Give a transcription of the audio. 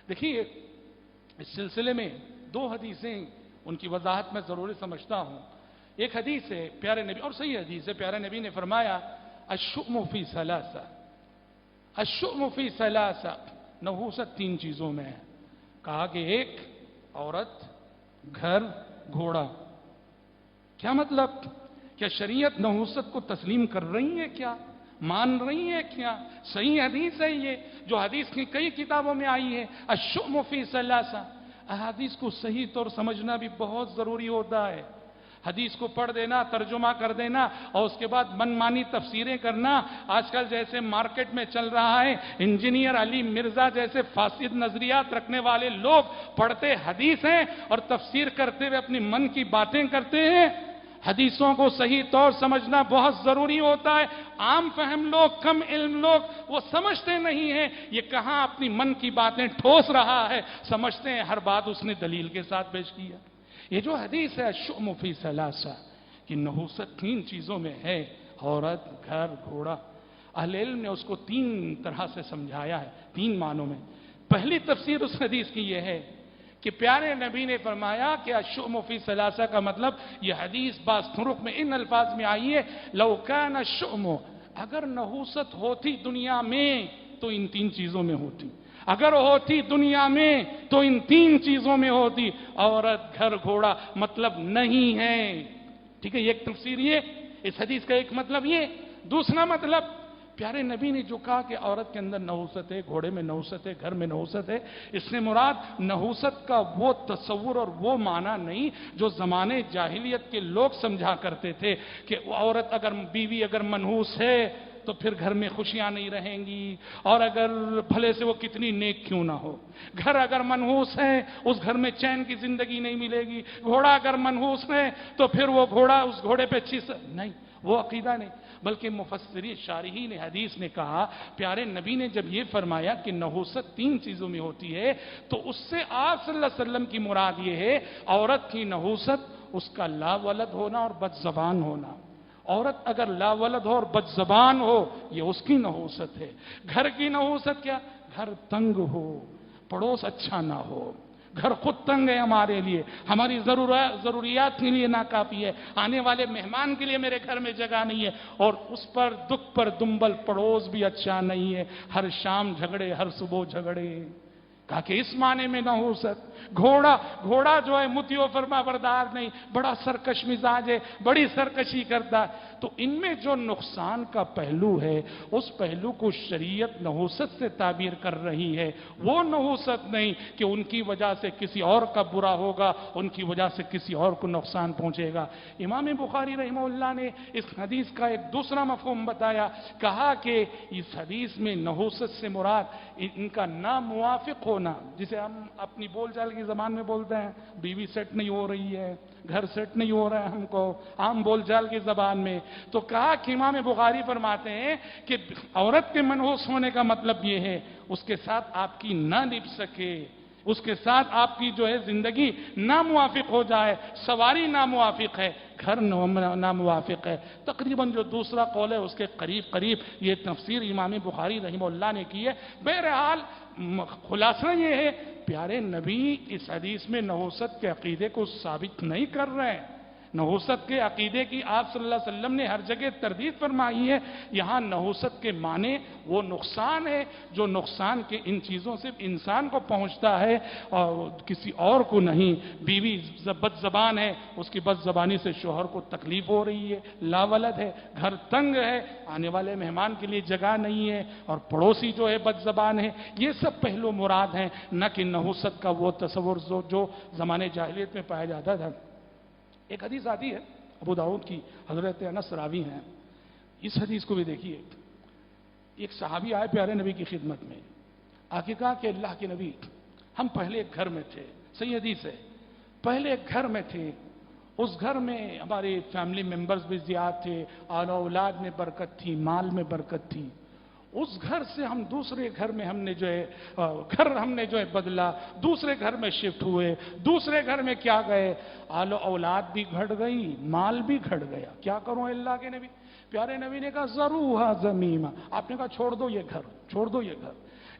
دیکھیے اس سلسلے میں دو حدیثیں ان کی وضاحت میں ضروری سمجھتا ہوں. ایک حدیث ہے پیارے نبی، اور صحیح حدیث ہے، پیارے نبی نے فرمایا الشؤم فی ثلاثہ، الشؤم فی ثلاثہ، نحوست تین چیزوں میں ہے. کہا کہ ایک عورت، گھر، گھوڑا. کیا مطلب؟ کیا شریعت نحوست کو تسلیم کر رہی ہے؟ کیا مان رہی ہے؟ کیا صحیح حدیث ہے یہ، جو حدیث کی کئی کتابوں میں آئی ہے، الشؤم فی ثلاثہ. احادیث کو صحیح طور سمجھنا بھی بہت ضروری ہوتا ہے. حدیث کو پڑھ دینا، ترجمہ کر دینا اور اس کے بعد من مانی تفسیریں کرنا، آج کل جیسے مارکیٹ میں چل رہا ہے، انجینئر علی مرزا جیسے فاسد نظریات رکھنے والے لوگ پڑھتے حدیث ہیں اور تفسیر کرتے ہوئے اپنی من کی باتیں کرتے ہیں. حدیثوں کو صحیح طور سمجھنا بہت ضروری ہوتا ہے. عام فہم لوگ، کم علم لوگ وہ سمجھتے نہیں ہیں یہ کہاں اپنی من کی باتیں ٹھوس رہا ہے، سمجھتے ہیں ہر بات اس نے دلیل کے ساتھ پیش کیا. یہ جو حدیث ہے الشؤم فی ثلاثہ کہ نحوست تین چیزوں میں ہے، عورت، گھر، گھوڑا. اہل علم نے اس کو تین طرح سے سمجھایا ہے، تین معنوں میں. پہلی تفسیر اس حدیث کی یہ ہے کہ پیارے نبی نے فرمایا کہ الشؤم فی ثلاثہ کا مطلب، یہ حدیث بعض طرق میں ان الفاظ میں آئی ہے، لو کان الشؤم، اگر نحوست ہوتی دنیا میں تو ان تین چیزوں میں ہوتی. اگر ہوتی دنیا میں تو ان تین چیزوں میں ہوتی. عورت، گھر، گھوڑا مطلب نہیں ہے. ٹھیک ہے، ایک تفسیر یہ، اس حدیث کا ایک مطلب یہ. دوسرا مطلب، پیارے نبی نے جو کہا کہ عورت کے اندر نحوست ہے، گھوڑے میں نحوست ہے، گھر میں نحوست ہے، اس سے مراد نحوست کا وہ تصور اور وہ معنی نہیں جو زمانے جاہلیت کے لوگ سمجھا کرتے تھے کہ عورت اگر بیوی اگر منحوس ہے تو پھر گھر میں خوشیاں نہیں رہیں گی، اور اگر بھلے سے وہ کتنی نیک کیوں نہ ہو. گھر اگر منحوس ہے اس گھر میں چین کی زندگی نہیں ملے گی. گھوڑا اگر منحوس ہے تو پھر وہ گھوڑا، اس گھوڑے پہ نہیں، وہ عقیدہ نہیں. بلکہ مفسرین شارحین حدیث نے کہا پیارے نبی نے جب یہ فرمایا کہ نحوست تین چیزوں میں ہوتی ہے تو اس سے آپ صلی اللہ علیہ وسلم کی مراد یہ ہے عورت کی نحوست اس کا لا ولد ہونا اور بد زبان ہونا. عورت اگر لا ولد ہو اور بد زبان ہو یہ اس کی نحوست ہے. گھر کی نحوست کیا؟ گھر تنگ ہو، پڑوس اچھا نہ ہو. گھر خود تنگ ہے ہمارے لیے، ہماری ضروریات کے لیے ناکافی ہے، آنے والے مہمان کے لیے میرے گھر میں جگہ نہیں ہے، اور اس پر دکھ پر دنبل پڑوس بھی اچھا نہیں ہے، ہر شام جھگڑے، ہر صبح جھگڑے. کہا کہ اس معنی میں نحوست. گھوڑا جو ہے مطیع و فرما بردار نہیں، بڑا سرکش مزاج ہے، بڑی سرکشی کرتا ہے. تو ان میں جو نقصان کا پہلو ہے اس پہلو کو شریعت نحوست سے تعبیر کر رہی ہے. وہ نحوست نہیں کہ ان کی وجہ سے کسی اور کا برا ہوگا، ان کی وجہ سے کسی اور کو نقصان پہنچے گا. امام بخاری رحمہ اللہ نے اس حدیث کا ایک دوسرا مفہوم بتایا. کہا کہ اس حدیث میں نحوست سے مراد ان کا ناموافق ہونا، جسے ہم اپنی بول چال کی زبان میں بولتے ہیں، بیوی سیٹ نہیں ہو رہی ہے، گھر سیٹ نہیں ہو رہا ہے ہم کو عام بول چال کی زبان میں. تو کہا کہ امام بخاری فرماتے ہیں کہ عورت کے منحوس ہونے کا مطلب یہ ہے اس کے ساتھ آپ کی نہ نبھ سکے، اس کے ساتھ آپ کی جو ہے زندگی ناموافق ہو جائے. سواری ناموافق ہے، گھر ناموافق ہے. تقریباً جو دوسرا قول ہے اس کے قریب یہ تفسیر امام بخاری رحمہ اللہ نے کی ہے. بہرحال خلاصہ یہ ہے پیارے نبی اس حدیث میں نحوست کے عقیدے کو ثابت نہیں کر رہے ہیں. نحوست کے عقیدے کی آپ صلی اللہ علیہ وسلم نے ہر جگہ تردید فرمائی ہے. یہاں نحوست کے معنی وہ نقصان ہے جو نقصان کے ان چیزوں سے انسان کو پہنچتا ہے اور کسی اور کو نہیں. بیوی بد زبان ہے، اس کی بد زبانی سے شوہر کو تکلیف ہو رہی ہے، لا ولد ہے، گھر تنگ ہے، آنے والے مہمان کے لیے جگہ نہیں ہے، اور پڑوسی جو ہے بد زبان ہے. یہ سب پہلو مراد ہیں، نہ کہ نحوست کا وہ تصور جو زمانے جاہلیت میں پایا جاتا تھا. ایک حدیث آتی ہے ابو داؤد کی، حضرت انس راوی ہیں. اس حدیث کو بھی دیکھیے. ایک صحابی آئے پیارے نبی کی خدمت میں، آ کے کہا کہ اللہ کے نبی ہم پہلے ایک گھر میں تھے. صحیح حدیث ہے، پہلے ایک گھر میں تھے. اس گھر میں ہمارے فیملی ممبرز بھی زیادہ تھے، اور اولاد میں برکت تھی، مال میں برکت تھی. اس گھر سے ہم دوسرے گھر میں ہم نے جو ہے بدلا، دوسرے گھر میں شفٹ ہوئے. دوسرے گھر میں کیا گئے، اولاد بھی گھٹ گئی، مال بھی گھٹ گیا. کیا کروں اللہ کے نبی؟ پیارے نبی نے کہا ضرورہ زمینہ، آپ نے کہا چھوڑ دو یہ گھر، چھوڑ دو یہ گھر.